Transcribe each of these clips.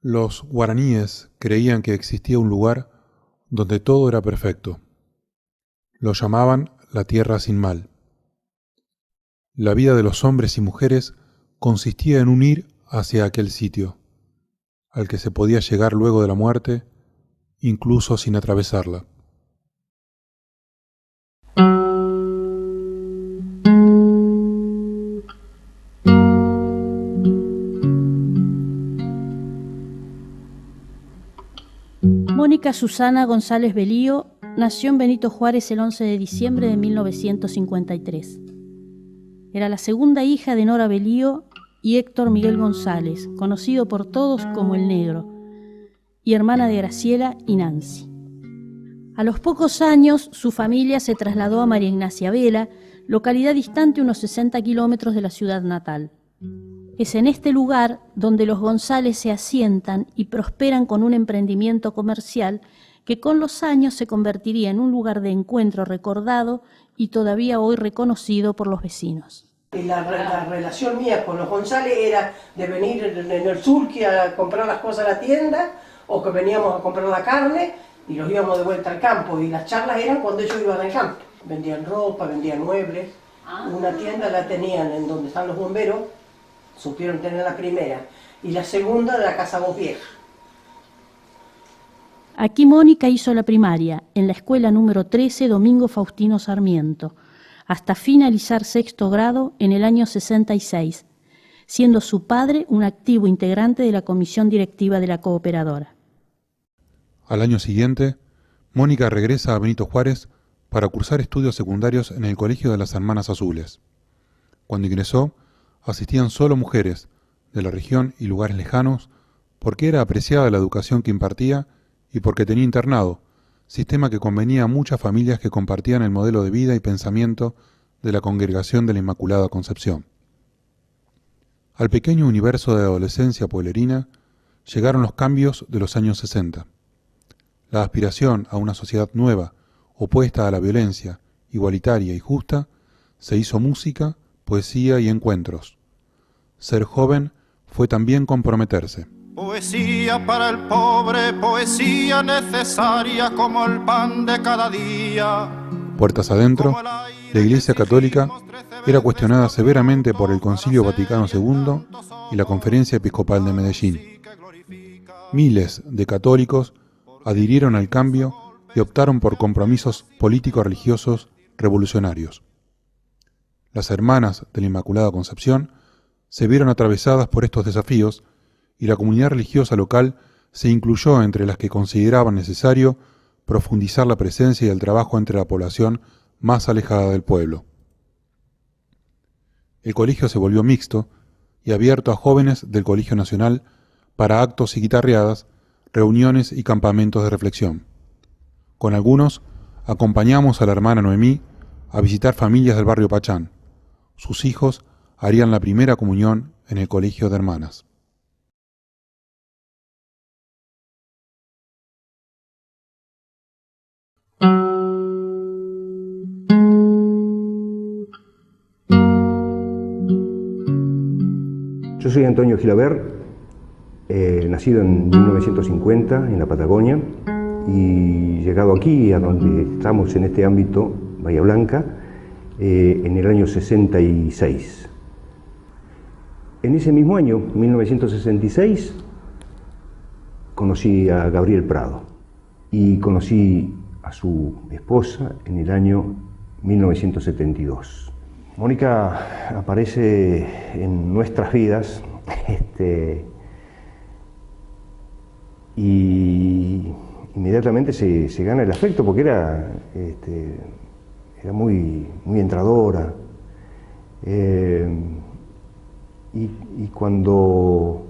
Los guaraníes creían que existía un lugar donde todo era perfecto. Lo llamaban la tierra sin mal. La vida de los hombres y mujeres consistía en ir hacia aquel sitio, al que se podía llegar luego de la muerte, incluso sin atravesarla. Mónica Susana González Belío nació en Benito Juárez el 11 de diciembre de 1953. Era la segunda hija de Nora Belío y Héctor Miguel González, conocido por todos como El Negro, y hermana de Graciela y Nancy. A los pocos años, su familia se trasladó a María Ignacia Vela, localidad distante unos 60 kilómetros de la ciudad natal. Es en este lugar donde los González se asientan y prosperan con un emprendimiento comercial que con los años se convertiría en un lugar de encuentro recordado y todavía hoy reconocido por los vecinos. La relación mía con los González era de venir en el surqui a comprar las cosas a la tienda, o que veníamos a comprar la carne y los íbamos de vuelta al campo, y las charlas eran cuando ellos iban al campo. Vendían ropa, vendían muebles. Una tienda la tenían en donde están los bomberos, supieron tener la primera, y la segunda de la Casa Voz Vieja. Aquí Mónica hizo la primaria, en la escuela número 13 Domingo Faustino Sarmiento, hasta finalizar sexto grado en el año 66, siendo su padre un activo integrante de la comisión directiva de la cooperadora. Al año siguiente, Mónica regresa a Benito Juárez para cursar estudios secundarios en el Colegio de las Hermanas Azules. Cuando ingresó, asistían solo mujeres de la región y lugares lejanos porque era apreciada la educación que impartía y porque tenía internado, sistema que convenía a muchas familias que compartían el modelo de vida y pensamiento de la Congregación de la Inmaculada Concepción. Al pequeño universo de adolescencia pueblerina llegaron los cambios de los años 60. La aspiración a una sociedad nueva, opuesta a la violencia, igualitaria y justa, se hizo música, poesía y encuentros. Ser joven fue también comprometerse. Poesía para el pobre, poesía necesaria como el pan de cada día. Puertas adentro, la Iglesia Católica era cuestionada severamente por el Concilio Vaticano II y la Conferencia Episcopal de Medellín. Miles de católicos adhirieron al cambio y optaron por compromisos político-religiosos revolucionarios. Las hermanas de la Inmaculada Concepción se vieron atravesadas por estos desafíos y la comunidad religiosa local se incluyó entre las que consideraban necesario profundizar la presencia y el trabajo entre la población más alejada del pueblo. El colegio se volvió mixto y abierto a jóvenes del Colegio Nacional para actos y guitarreadas, reuniones y campamentos de reflexión. Con algunos acompañamos a la hermana Noemí a visitar familias del barrio Pachán. Sus hijos harían la primera comunión en el colegio de hermanas. Yo soy Antonio Gilabert, nacido en 1950 en la Patagonia y llegado aquí, a donde estamos en este ámbito, Bahía Blanca, en el año 66. En ese mismo año, 1966, conocí a Gabriel Prado y conocí a su esposa en el año 1972. Mónica aparece en nuestras vidas y inmediatamente se gana el afecto porque era muy entradora. Y cuando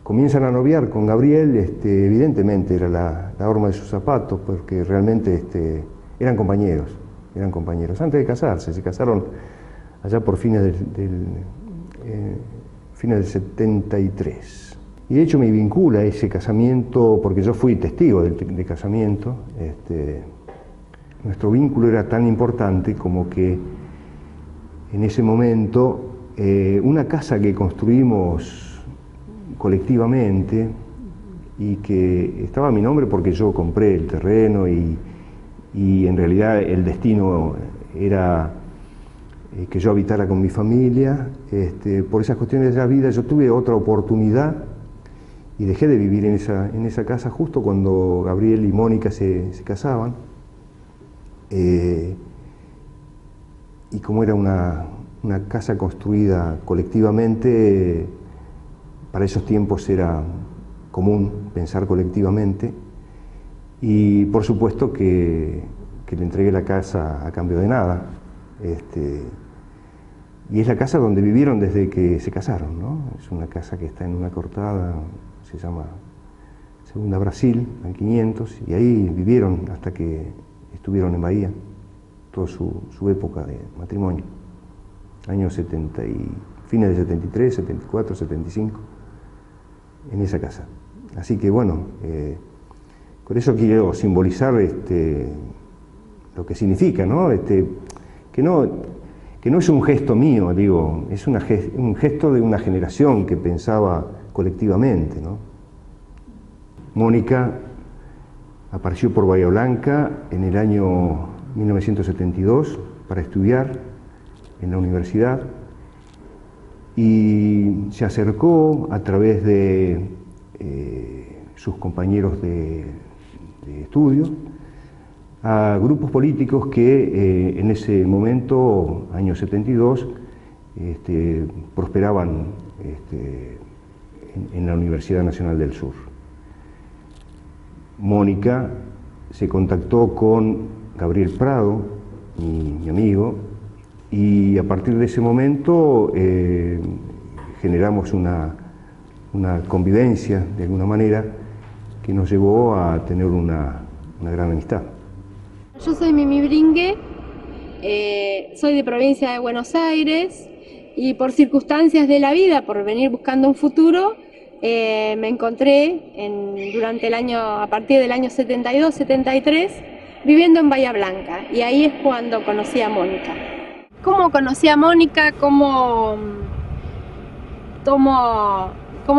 comienzan a noviar con Gabriel, evidentemente era la horma de sus zapatos, porque realmente eran compañeros. Antes de casarse, se casaron allá por fines del 73. Y de hecho me vincula ese casamiento, porque yo fui testigo del casamiento. Nuestro vínculo era tan importante como que en ese momento una casa que construimos colectivamente y que estaba a mi nombre porque yo compré el terreno y en realidad el destino era que yo habitara con mi familia. Por esas cuestiones de la vida yo tuve otra oportunidad y dejé de vivir en esa casa justo cuando Gabriel y Mónica se casaban. Y como era una casa construida colectivamente, para esos tiempos era común pensar colectivamente, y por supuesto que le entregué la casa a cambio de nada. Y es la casa donde vivieron desde que se casaron, ¿no? Es una casa que está en una cortada, se llama Segunda Brasil, al 500, y ahí vivieron hasta que estuvieron en Bahía, toda su época de matrimonio, años 70 y fines de 73, 74, 75, en esa casa. Así que bueno, con eso quiero simbolizar lo que significa, ¿no? Que no es un gesto mío, digo, es un gesto de una generación que pensaba colectivamente, ¿no? Mónica apareció por Bahía Blanca en el año 1972 para estudiar en la universidad y se acercó a través de sus compañeros de estudio a grupos políticos que en ese momento, año 72, prosperaban en la Universidad Nacional del Sur. Mónica se contactó con Gabriel Prado, mi amigo, y a partir de ese momento generamos una convivencia, de alguna manera, que nos llevó a tener una gran amistad. Yo soy Mimi Bringue, soy de provincia de Buenos Aires y por circunstancias de la vida, por venir buscando un futuro, me encontré durante el año, a partir del año 72, 73, viviendo en Bahía Blanca, y ahí es cuando conocí a Mónica. ¿Cómo conocí a Mónica? ¿Cómo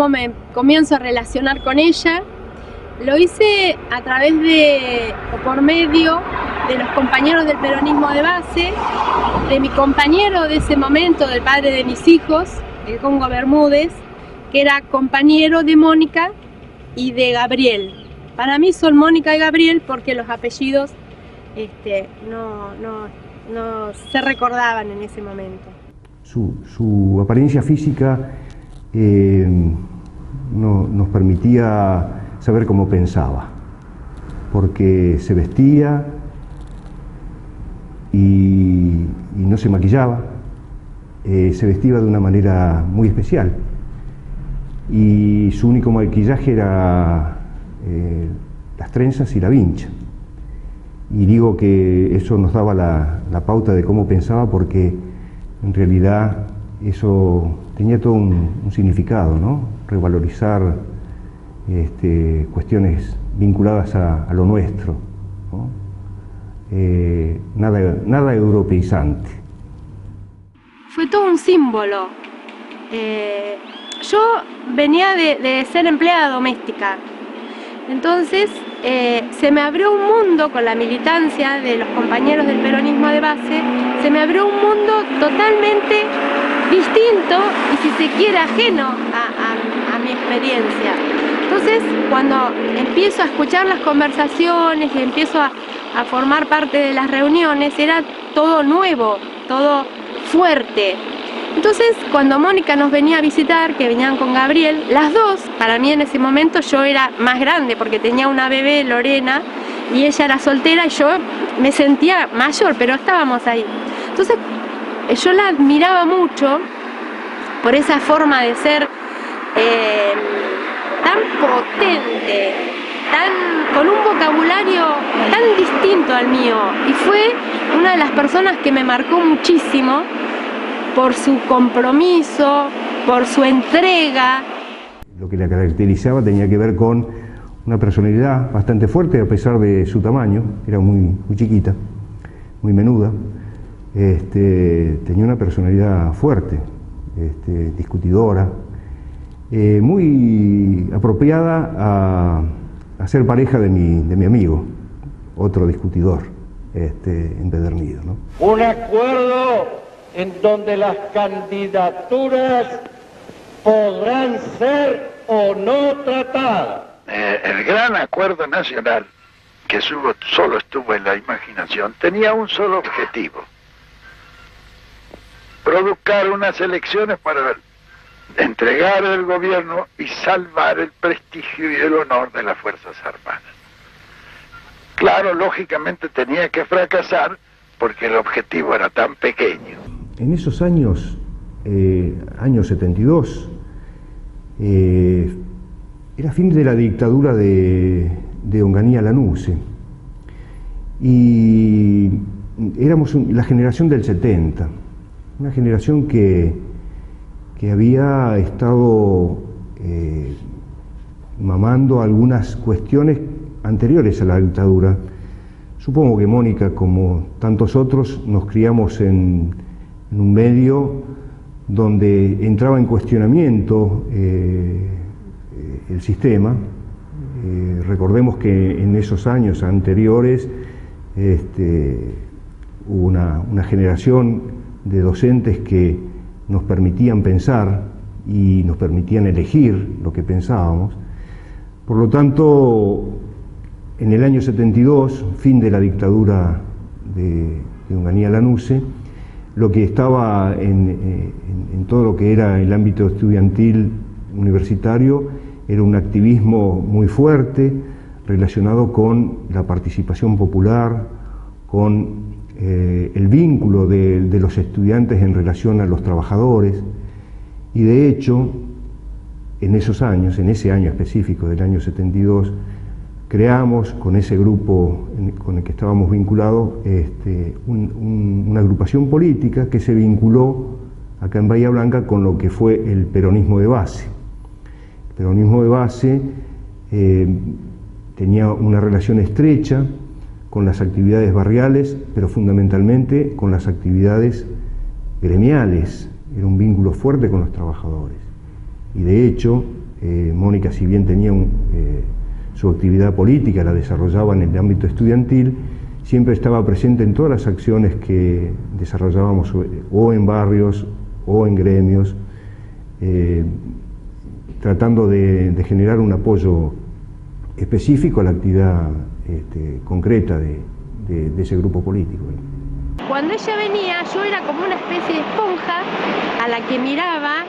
me comienzo a relacionar con ella? Lo hice a través o por medio de los compañeros del peronismo de base, de mi compañero de ese momento, del padre de mis hijos, el Congo Bermúdez, que era compañero de Mónica y de Gabriel. Para mí son Mónica y Gabriel porque los apellidos no se recordaban en ese momento. Su apariencia física nos permitía saber cómo pensaba, porque se vestía y no se maquillaba, se vestía de una manera muy especial y su único maquillaje era las trenzas y la vincha. Y digo que eso nos daba la pauta de cómo pensaba, porque en realidad eso tenía todo un significado, ¿no? Revalorizar cuestiones vinculadas a lo nuestro, ¿no? Nada europeizante. Fue todo un símbolo. Yo venía de ser empleada doméstica, entonces se me abrió un mundo con la militancia de los compañeros del peronismo de base, se me abrió un mundo totalmente distinto y, si se quiere, ajeno a mi experiencia. Entonces, cuando empiezo a escuchar las conversaciones y empiezo a formar parte de las reuniones, era todo nuevo, todo fuerte. Entonces, cuando Mónica nos venía a visitar, que venían con Gabriel, las dos, para mí en ese momento yo era más grande porque tenía una bebé, Lorena, y ella era soltera y yo me sentía mayor, pero estábamos ahí. Entonces, yo la admiraba mucho por esa forma de ser tan potente, con un vocabulario tan distinto al mío, y fue una de las personas que me marcó muchísimo por su compromiso, por su entrega. Lo que la caracterizaba tenía que ver con una personalidad bastante fuerte, a pesar de su tamaño. Era muy chiquita, muy menuda. Tenía una personalidad fuerte, discutidora, muy apropiada a ser pareja de mi amigo, otro discutidor empedernido, ¿no? Un acuerdo en donde las candidaturas podrán ser o no tratadas. El gran acuerdo nacional, que solo estuvo en la imaginación, tenía un solo objetivo: produzcar unas elecciones para entregar el gobierno y salvar el prestigio y el honor de las Fuerzas Armadas. Claro, lógicamente tenía que fracasar porque el objetivo era tan pequeño. En esos años, año 72, era fin de la dictadura de Onganía Lanusse, y éramos la generación del 70, una generación que había estado mamando algunas cuestiones anteriores a la dictadura. Supongo que Mónica, como tantos otros, nos criamos en un medio donde entraba en cuestionamiento el sistema. Recordemos que en esos años anteriores hubo una generación de docentes que nos permitían pensar y nos permitían elegir lo que pensábamos. Por lo tanto, en el año 72, fin de la dictadura de Onganía Lanusse, lo que estaba en todo lo que era el ámbito estudiantil universitario era un activismo muy fuerte relacionado con la participación popular, con el vínculo de los estudiantes en relación a los trabajadores, y de hecho, en esos años, en ese año específico del año 72, creamos con ese grupo con el que estábamos vinculados una agrupación política que se vinculó acá en Bahía Blanca con lo que fue el peronismo de base. El peronismo de base tenía una relación estrecha con las actividades barriales, pero fundamentalmente con las actividades gremiales. Era un vínculo fuerte con los trabajadores. Y de hecho, Mónica, si bien tenía su actividad política, la desarrollaba en el ámbito estudiantil, siempre estaba presente en todas las acciones que desarrollábamos o en barrios o en gremios, tratando de generar un apoyo específico a la actividad concreta de ese grupo político. Cuando ella venía, yo era como una especie de esponja a la que miraba,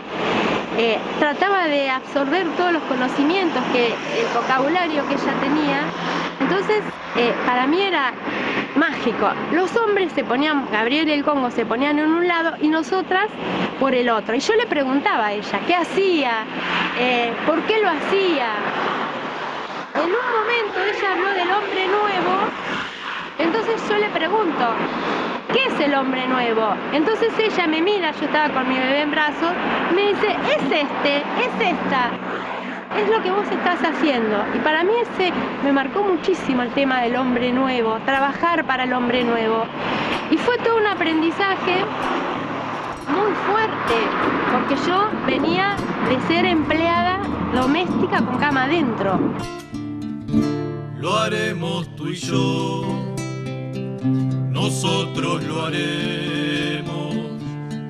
trataba de absorber todos los conocimientos, el vocabulario que ella tenía. Entonces, para mí era mágico. Los hombres se ponían, Gabriel y el Congo se ponían en un lado y nosotras por el otro. Y yo le preguntaba a ella, ¿qué hacía? ¿Por qué lo hacía? En un momento ella habló del hombre nuevo, entonces yo le pregunto, ¿qué es el hombre nuevo? Entonces ella me mira, yo estaba con mi bebé en brazos, me dice, es esta, es lo que vos estás haciendo. Y para mí me marcó muchísimo el tema del hombre nuevo, trabajar para el hombre nuevo. Y fue todo un aprendizaje muy fuerte, porque yo venía de ser empleada doméstica con cama adentro. Lo haremos tú y yo, nosotros lo haremos,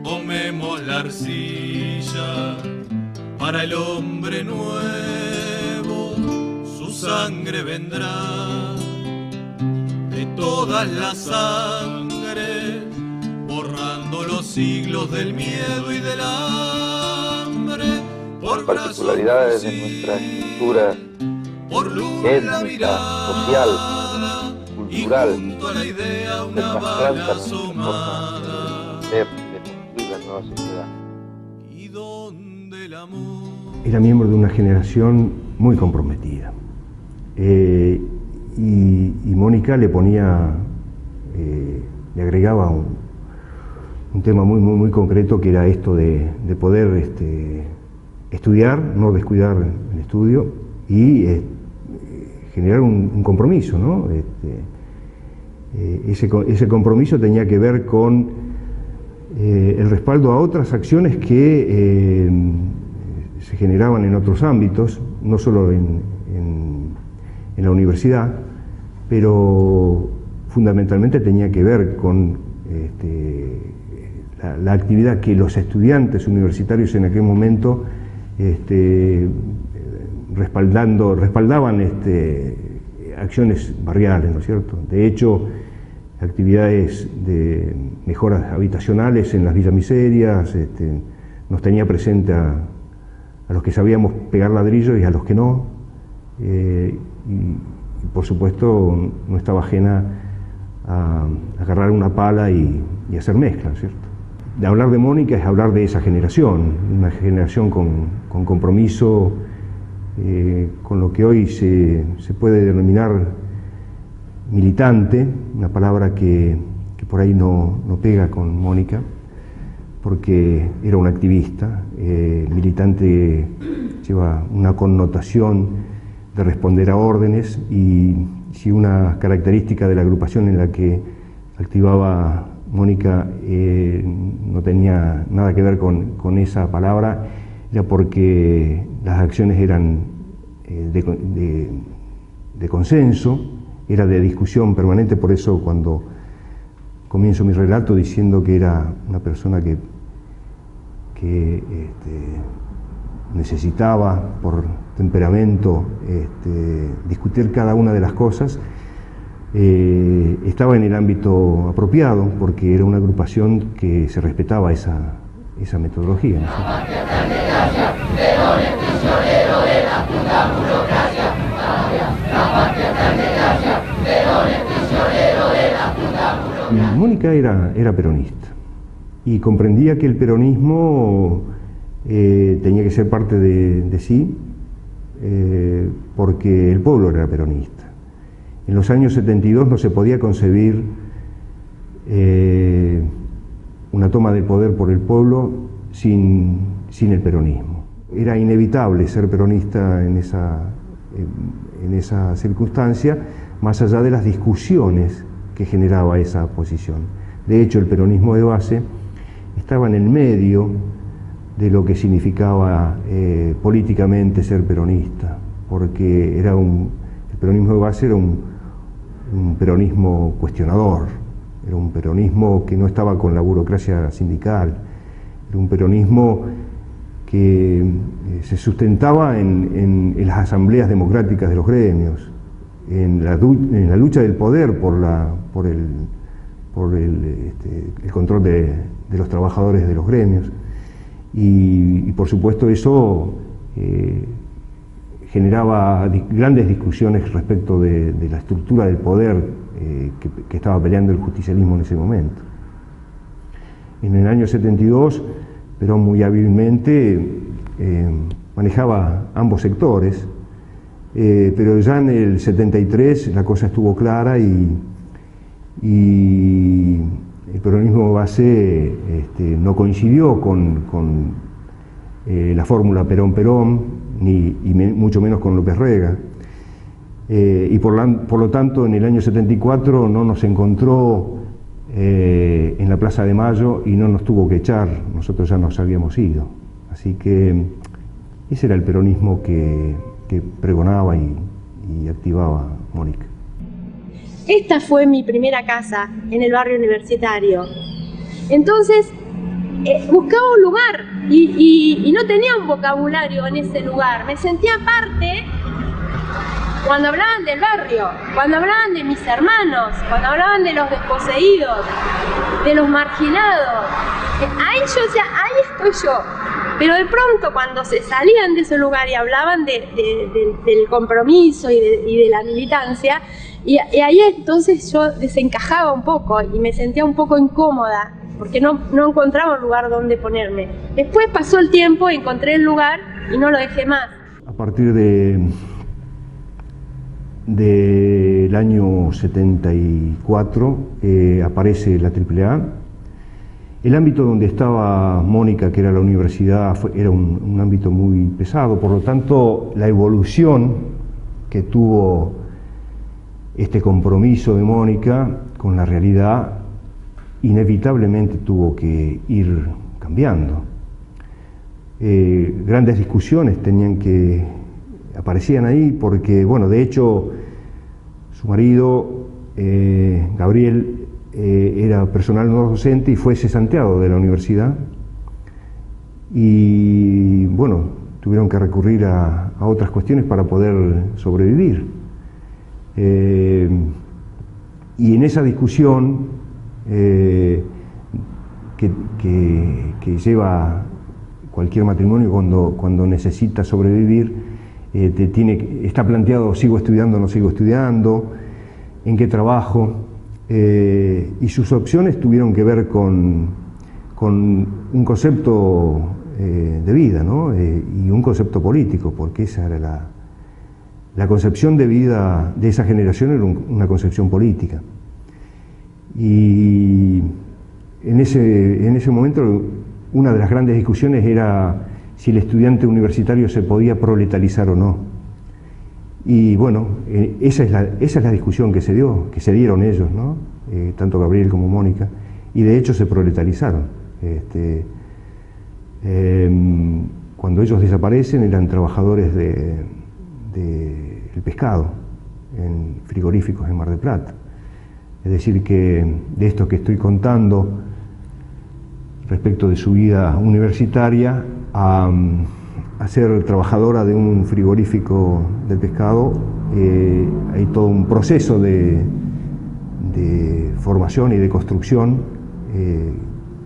tomemos la arcilla para el hombre nuevo, su sangre vendrá de todas las sangres, borrando los siglos del miedo y del hambre. Las particularidades de nuestra estructura étnica, social, cultural, desmastrantan nuestra forma de ser, de construir la nueva sociedad. Era miembro de una generación muy comprometida. Y Mónica le ponía, le agregaba un tema muy concreto, que era esto de poder estudiar, no descuidar el estudio y generar un compromiso, ¿no? Ese compromiso tenía que ver con el respaldo a otras acciones que se generaban en otros ámbitos, no solo en la universidad, pero fundamentalmente tenía que ver con la actividad que los estudiantes universitarios en aquel momento respaldaban acciones barriales, ¿no es cierto? De hecho, actividades de mejoras habitacionales en las villas miserias, nos tenía presente a los que sabíamos pegar ladrillos y a los que no, y por supuesto no estaba ajena a agarrar una pala y hacer mezcla, ¿cierto? De hablar de Mónica es hablar de esa generación, una generación con compromiso, con lo que hoy se puede denominar militante, una palabra que por ahí no pega con Mónica, porque era una activista. Militante lleva una connotación de responder a órdenes, y si una característica de la agrupación en la que activaba Mónica no tenía nada que ver con esa palabra, era porque las acciones eran de consenso, era de discusión permanente. Por eso cuando comienzo mi relato diciendo que era una persona que necesitaba por temperamento discutir cada una de las cosas, estaba en el ámbito apropiado, porque era una agrupación que se respetaba esa metodología, ¿no? Mónica era peronista y comprendía que el peronismo tenía que ser parte de sí, porque el pueblo era peronista. En los años 72 no se podía concebir una toma del poder por el pueblo sin el peronismo. Era inevitable ser peronista en esa circunstancia, más allá de las discusiones que generaba esa posición. De hecho, el peronismo de base estaba en el medio de lo que significaba políticamente ser peronista, porque el peronismo de base era un peronismo cuestionador, era un peronismo que no estaba con la burocracia sindical, era un peronismo que se sustentaba en las asambleas democráticas de los gremios, en la lucha del poder por el control de los trabajadores de los gremios, y por supuesto eso generaba grandes discusiones respecto de la estructura del poder que estaba peleando el justicialismo en ese momento. En el año 72, Perón muy hábilmente manejaba ambos sectores, pero ya en el 73 la cosa estuvo clara, y el peronismo base no coincidió con la fórmula Perón-Perón, ni mucho menos con López Rega, y por lo tanto en el año 74 no nos encontró en la Plaza de Mayo y no nos tuvo que echar, nosotros ya nos habíamos ido. Así que ese era el peronismo que pregonaba y activaba Mónica. Esta fue mi primera casa en el barrio universitario. Entonces buscaba un lugar y no tenía un vocabulario en ese lugar. Me sentía parte cuando hablaban del barrio, cuando hablaban de mis hermanos, cuando hablaban de los desposeídos, de los marginados. Ahí yo decía, ahí estoy yo. Pero de pronto cuando se salían de ese lugar y hablaban del compromiso y de la militancia, y ahí entonces yo desencajaba un poco y me sentía un poco incómoda, porque no encontraba un lugar donde ponerme. Después pasó el tiempo, encontré el lugar y no lo dejé más. A partir del año 74 aparece la AAA. El ámbito donde estaba Mónica, que era la universidad, era un ámbito muy pesado, por lo tanto la evolución que tuvo este compromiso de Mónica con la realidad inevitablemente tuvo que ir cambiando. Grandes discusiones aparecían ahí porque, bueno, de hecho, su marido, Gabriel, era personal no docente y fue cesanteado de la universidad. Y, bueno, tuvieron que recurrir a otras cuestiones para poder sobrevivir. Y en esa discusión que lleva cualquier matrimonio cuando necesita sobrevivir, está planteado: ¿sigo estudiando o no sigo estudiando? ¿En qué trabajo? Y sus opciones tuvieron que ver con un concepto de vida, ¿no? Y un concepto político, porque esa era la concepción de vida de esa generación, era una concepción política. Y en ese momento una de las grandes discusiones era si el estudiante universitario se podía proletarizar o no. Y bueno, esa es la discusión que se dieron ellos, ¿no? Tanto Gabriel como Mónica, y de hecho se proletarizaron. Cuando ellos desaparecen eran trabajadores del pescado en frigoríficos en Mar del Plata. Es decir, que de esto que estoy contando respecto de su vida universitaria a ser trabajadora de un frigorífico del pescado, hay todo un proceso de formación y de construcción,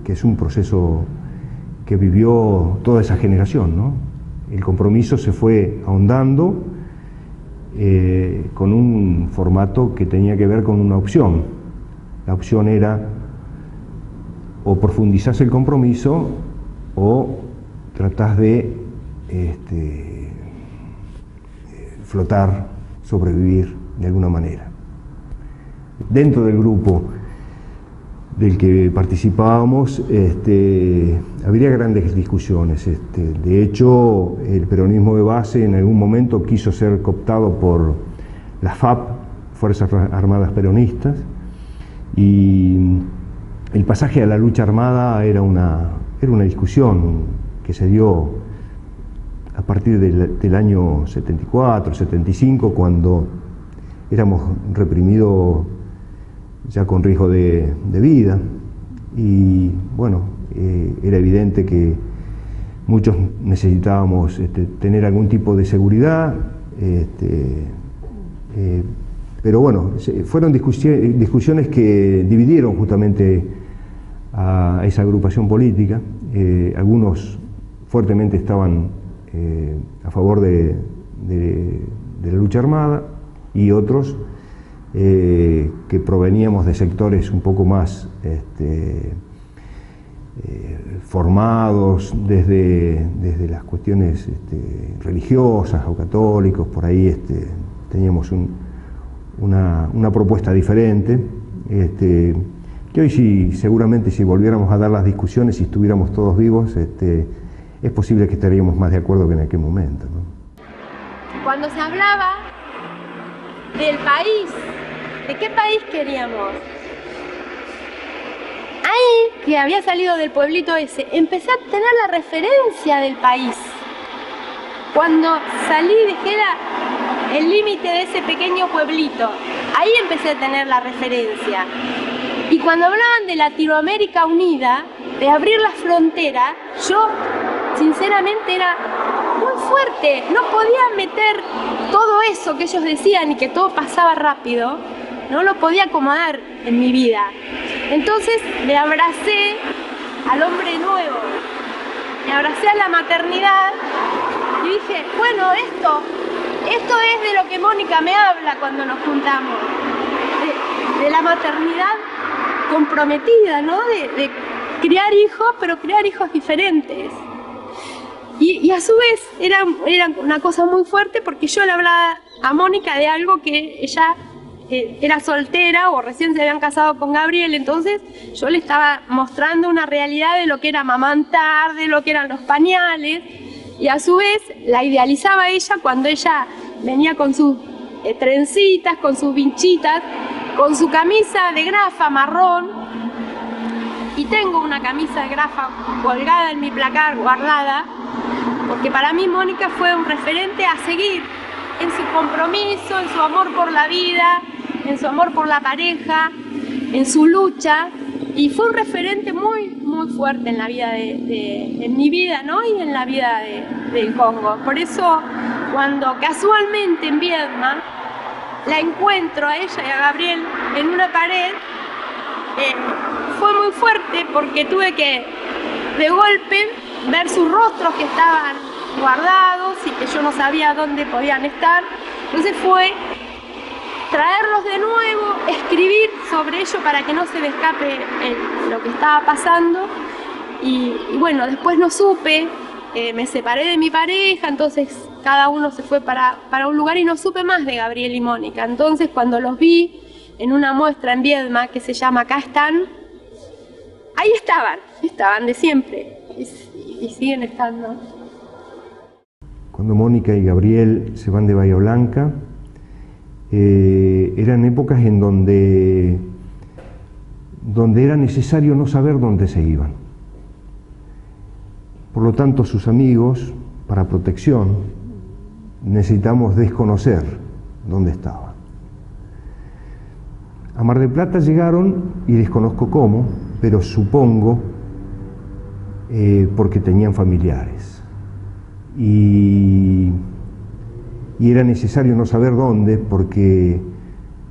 que es un proceso que vivió toda esa generación, ¿no? El compromiso se fue ahondando con un formato que tenía que ver con una opción. La opción era o profundizás el compromiso o tratás de flotar, sobrevivir de alguna manera. Dentro del grupo del que participábamos habría grandes discusiones. De hecho, el peronismo de base en algún momento quiso ser cooptado por las FAP, Fuerzas Armadas Peronistas, y el pasaje a la lucha armada era una discusión que se dio a partir del año 74, 75, cuando éramos reprimidos ya con riesgo de vida, y bueno, era evidente que muchos necesitábamos tener algún tipo de seguridad, pero bueno, fueron discusiones que dividieron justamente a esa agrupación política. Algunos fuertemente estaban a favor de la lucha armada, y otros que proveníamos de sectores un poco más formados desde las cuestiones religiosas o católicos. Por ahí teníamos una propuesta diferente, que hoy seguramente si volviéramos a dar las discusiones, si estuviéramos todos vivos, es posible que estaríamos más de acuerdo que en aquel momento, ¿no? Cuando se hablaba del país, ¿de qué país queríamos? Ahí, que había salido del pueblito ese, empecé a tener la referencia del país. Cuando salí, dejé el límite de ese pequeño pueblito, ahí empecé a tener la referencia. Y cuando hablaban de Latinoamérica unida, de abrir las fronteras, yo sinceramente era muy fuerte, no podía meter todo eso que ellos decían y que todo pasaba rápido, no lo podía acomodar en mi vida. Entonces me abracé al hombre nuevo, me abracé a la maternidad y dije, bueno, esto es de lo que Mónica me habla cuando nos juntamos, de la maternidad comprometida, ¿no? De criar hijos, pero criar hijos diferentes. Y a su vez era una cosa muy fuerte, porque yo le hablaba a Mónica de algo que ella era soltera o recién se habían casado con Gabriel, entonces yo le estaba mostrando una realidad de lo que era amamantar, de lo que eran los pañales, y a su vez la idealizaba a ella cuando ella venía con sus trencitas, con sus vinchitas, con su camisa de grafa marrón, y tengo una camisa de grafa colgada en mi placar, guardada, porque para mí Mónica fue un referente a seguir en su compromiso, en su amor por la vida, en su amor por la pareja, en su lucha, y fue un referente muy, muy fuerte en la vida en mi vida, ¿no? Y en la vida del Congo. Por eso, cuando casualmente en Viedma la encuentro a ella y a Gabriel en una pared, fue muy fuerte porque tuve que, de golpe, ver sus rostros que estaban guardados y que yo no sabía dónde podían estar. Entonces fue traerlos de nuevo, escribir sobre ello para que no se me escape lo que estaba pasando. Y bueno, después no supe, me separé de mi pareja, entonces cada uno se fue para un lugar y no supe más de Gabriel y Mónica. Entonces cuando los vi en una muestra en Viedma que se llama Acá están, ahí estaban de siempre y siguen estando. Cuando Mónica y Gabriel se van de Bahía Blanca, eran épocas en donde era necesario no saber dónde se iban. Por lo tanto, sus amigos, para protección, necesitamos desconocer dónde estaban. A Mar del Plata llegaron, y desconozco cómo, pero supongo porque tenían familiares. Y era necesario no saber dónde, porque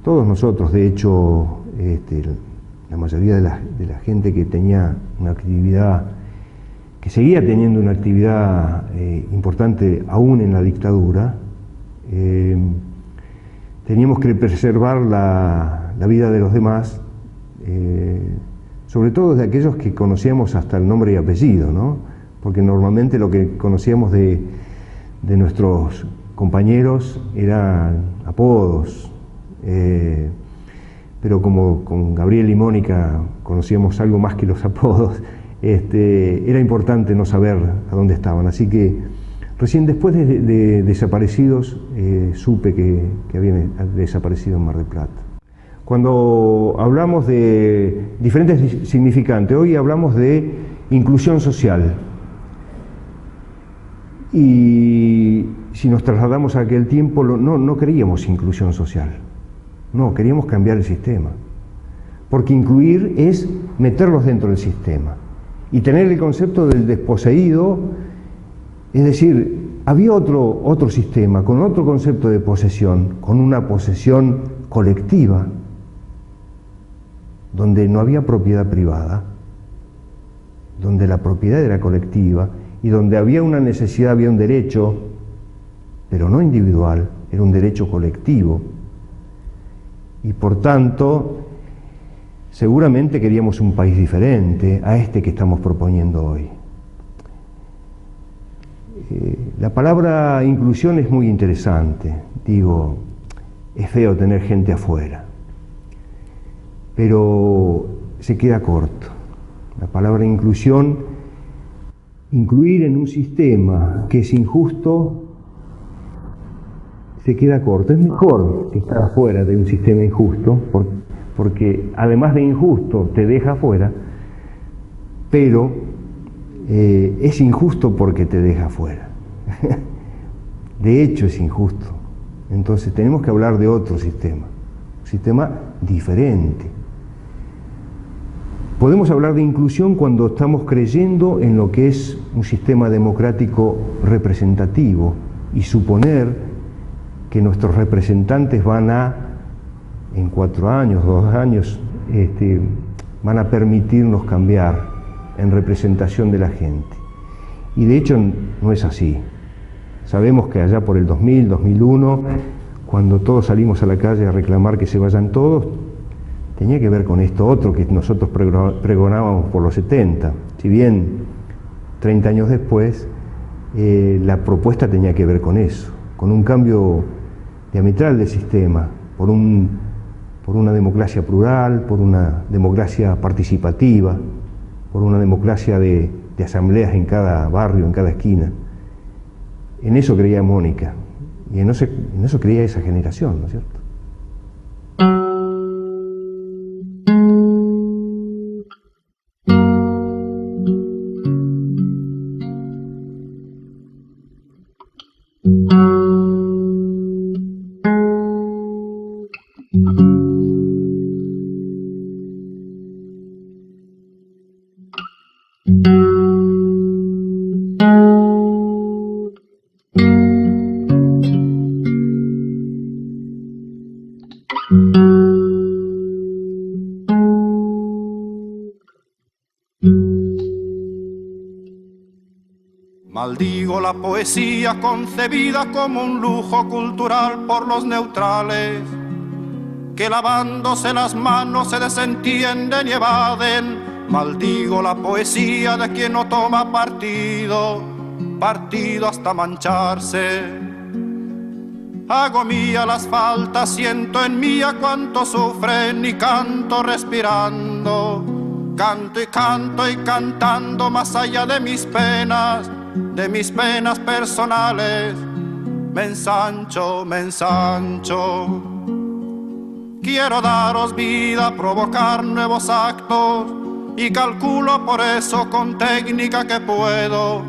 todos nosotros, de hecho, la mayoría de la gente que tenía una actividad, que seguía teniendo una actividad importante aún en la dictadura, teníamos que preservar la vida de los demás, sobre todo de aquellos que conocíamos hasta el nombre y apellido, ¿no? Porque normalmente lo que conocíamos de nuestros compañeros eran apodos, pero como con Gabriel y Mónica conocíamos algo más que los apodos, era importante no saber a dónde estaban. Así que recién después de desaparecidos supe que habían desaparecido en Mar del Plata. Cuando hablamos de diferentes significantes, hoy hablamos de inclusión social. Y si nos trasladamos a aquel tiempo, no queríamos inclusión social, no, queríamos cambiar el sistema. Porque incluir es meterlos dentro del sistema. Y tener el concepto del desposeído, es decir, había otro sistema, con otro concepto de posesión, con una posesión colectiva, donde no había propiedad privada, donde la propiedad era colectiva, y donde había una necesidad, había un derecho, pero no individual, era un derecho colectivo. Y por tanto, seguramente queríamos un país diferente a este que estamos proponiendo hoy. La palabra inclusión es muy interesante. Digo, es feo tener gente afuera, pero se queda corto. La palabra inclusión, incluir en un sistema que es injusto, se queda corto. Es mejor que estar afuera de un sistema injusto, porque además de injusto te deja afuera, pero es injusto porque te deja afuera. De hecho es injusto. Entonces tenemos que hablar de otro sistema, un sistema diferente. Podemos hablar de inclusión cuando estamos creyendo en lo que es un sistema democrático representativo y suponer que nuestros representantes van a, en 4 años, 2 años, van a permitirnos cambiar en representación de la gente. Y de hecho no es así. Sabemos que allá por el 2000, 2001, cuando todos salimos a la calle a reclamar que se vayan todos, tenía que ver con esto otro que nosotros pregonábamos por los 70. Si bien 30 años después, la propuesta tenía que ver con eso, con un cambio diametral del sistema, por una democracia plural, por una democracia participativa, por una democracia de asambleas en cada barrio, en cada esquina. En eso creía Mónica, y en eso creía esa generación, ¿no es cierto? Maldigo la poesía concebida como un lujo cultural por los neutrales, que lavándose las manos se desentienden y evaden. Maldigo la poesía de quien no toma partido hasta mancharse. Hago mía las faltas, siento en mía cuánto sufren y canto respirando. Canto y cantando más allá de mis penas personales. Me ensancho. Quiero daros vida, provocar nuevos actos y calculo por eso con técnica que puedo.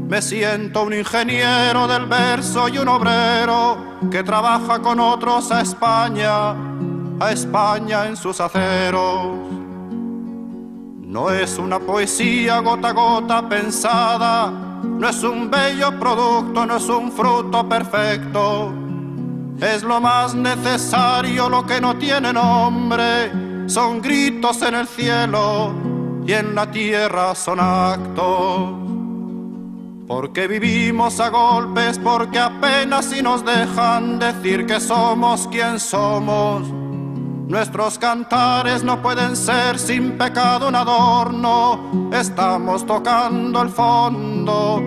Me siento un ingeniero del verso y un obrero que trabaja con otros a España en sus aceros. No es una poesía gota a gota pensada, no es un bello producto, no es un fruto perfecto. Es lo más necesario, lo que no tiene nombre. Son gritos en el cielo y en la tierra son actos. Porque vivimos a golpes, porque apenas si nos dejan decir que somos quien somos. Nuestros cantares no pueden ser sin pecado un adorno. Estamos tocando el fondo.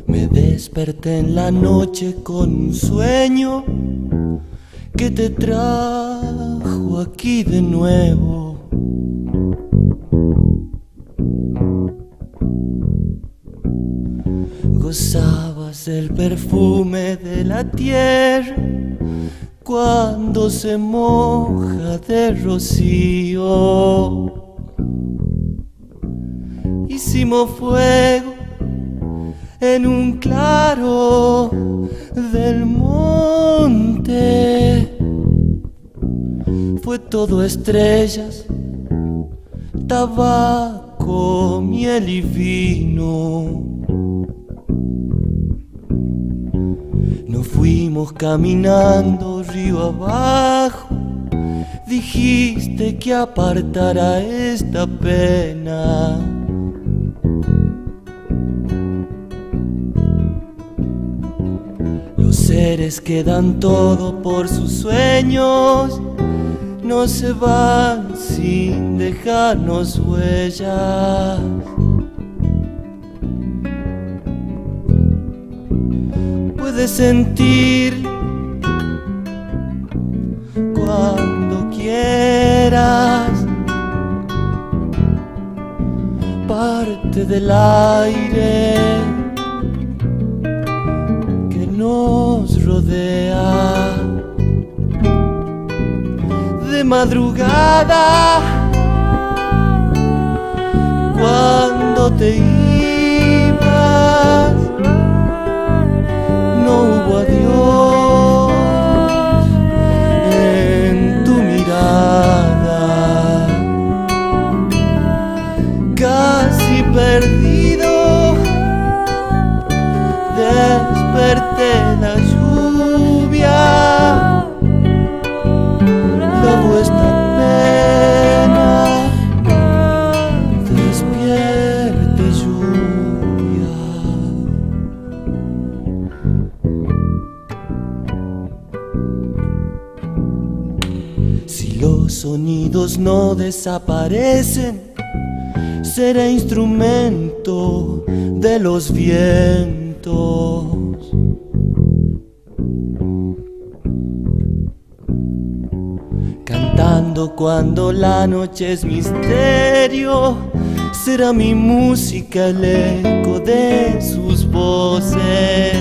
Me desperté en la noche con un sueño que te trajo aquí de nuevo. Gozabas el perfume de la tierra cuando se moja de rocío. Hicimos fuego en un claro del monte. Fue todo estrellas, tabaco, miel y vino. Nos fuimos caminando río abajo. Dijiste que apartara esta pena. Los seres que dan todo por sus sueños no se van sin dejarnos huellas. Puedes sentir cuando quieras parte del aire que nos rodea. De madrugada, cuando te ibas, no hubo adiós en tu mirada. Casi perdido, desperté la lluvia. Lavo esta pena, despierte lluvia. Si los sonidos no desaparecen, será instrumento de los vientos. Cantando cuando la noche es misterio, será mi música el eco de sus voces.